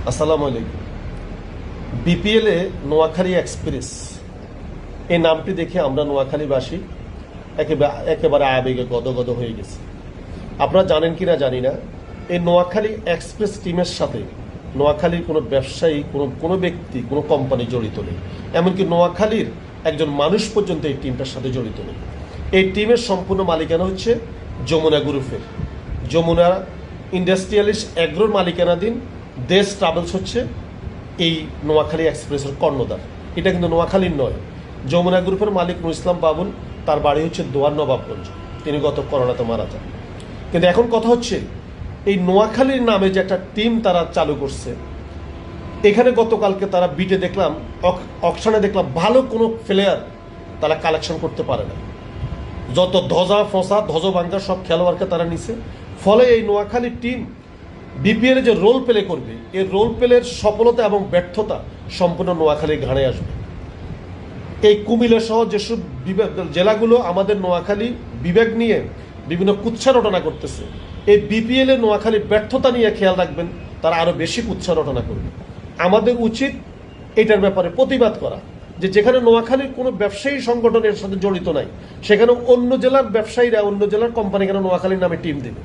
আসসালামু আলাইকুম। বিপিএল এ নোয়াখালী এক্সপ্রেস এই নামটি দেখে আমরা নোয়াখালীবাসী একেবারে আবেগে গদগদ হয়ে গেছি। আপনারা জানেন কিনা জানি না, এই নোয়াখালী এক্সপ্রেস টিমের সাথে নোয়াখালীর কোনো ব্যবসায়ী, কোনো ব্যক্তি, কোনো কোম্পানি জড়িত নেই। এমনকি নোয়াখালীর একজন মানুষ পর্যন্ত এই টিমটার সাথে জড়িত নেই। এই টিমের সম্পূর্ণ মালিকানা হচ্ছে যমুনা গ্রুপের। যমুনা ইন্ডাস্ট্রিয়ালিস্ট এগ্রোর মালিকানাধীন দেশ ট্রাভেলস হচ্ছে এই নোয়াখালী এক্সপ্রেসের কর্ণধার। এটা কিন্তু নোয়াখালীর নয়। যমুনা গ্রুপের মালিক নুর ইসলাম বাবুল, তার বাড়ি হচ্ছে দোয়ার নবাবগঞ্জ। তিনি গত করোনাতে মারা যান। কিন্তু এখন কথা হচ্ছে, এই নোয়াখালীর নামে যে একটা টিম তারা চালু করছে, এখানে গতকালকে তারা বিটে দেখলাম, অকশনে দেখলাম ভালো কোনো প্লেয়ার তারা কালেকশন করতে পারে না। যত ধ্বজা ফসা ধ্বজভাঙ্গা সব খেলোয়াড়কে তারা নিছে। ফলে এই নোয়াখালী টিম বিপিএল যে রোল প্লে করবে, এই রোল প্লের সফলতা এবং ব্যর্থতা সম্পূর্ণ নোয়াখালীর ঘাড়ে আসবে। এই কুমিল্লা সহ যেসব জেলাগুলো আমাদের নোয়াখালী বিভাগ নিয়ে বিভিন্ন কুৎসা রটনা করতেছে, এই বিপিএল এ নোয়াখালী ব্যর্থতা নিয়ে খেয়াল রাখবেন, তারা আরো বেশি কুৎসা রটনা করবে। আমাদের উচিত এটার ব্যাপারে প্রতিবাদ করা, যে যেখানে নোয়াখালীর কোনো ব্যবসায়ী সংগঠনের সাথে জড়িত নাই, সেখানে অন্য জেলার ব্যবসায়ীরা, অন্য জেলার কোম্পানি কেন নোয়াখালীর নামে টিম দেবে।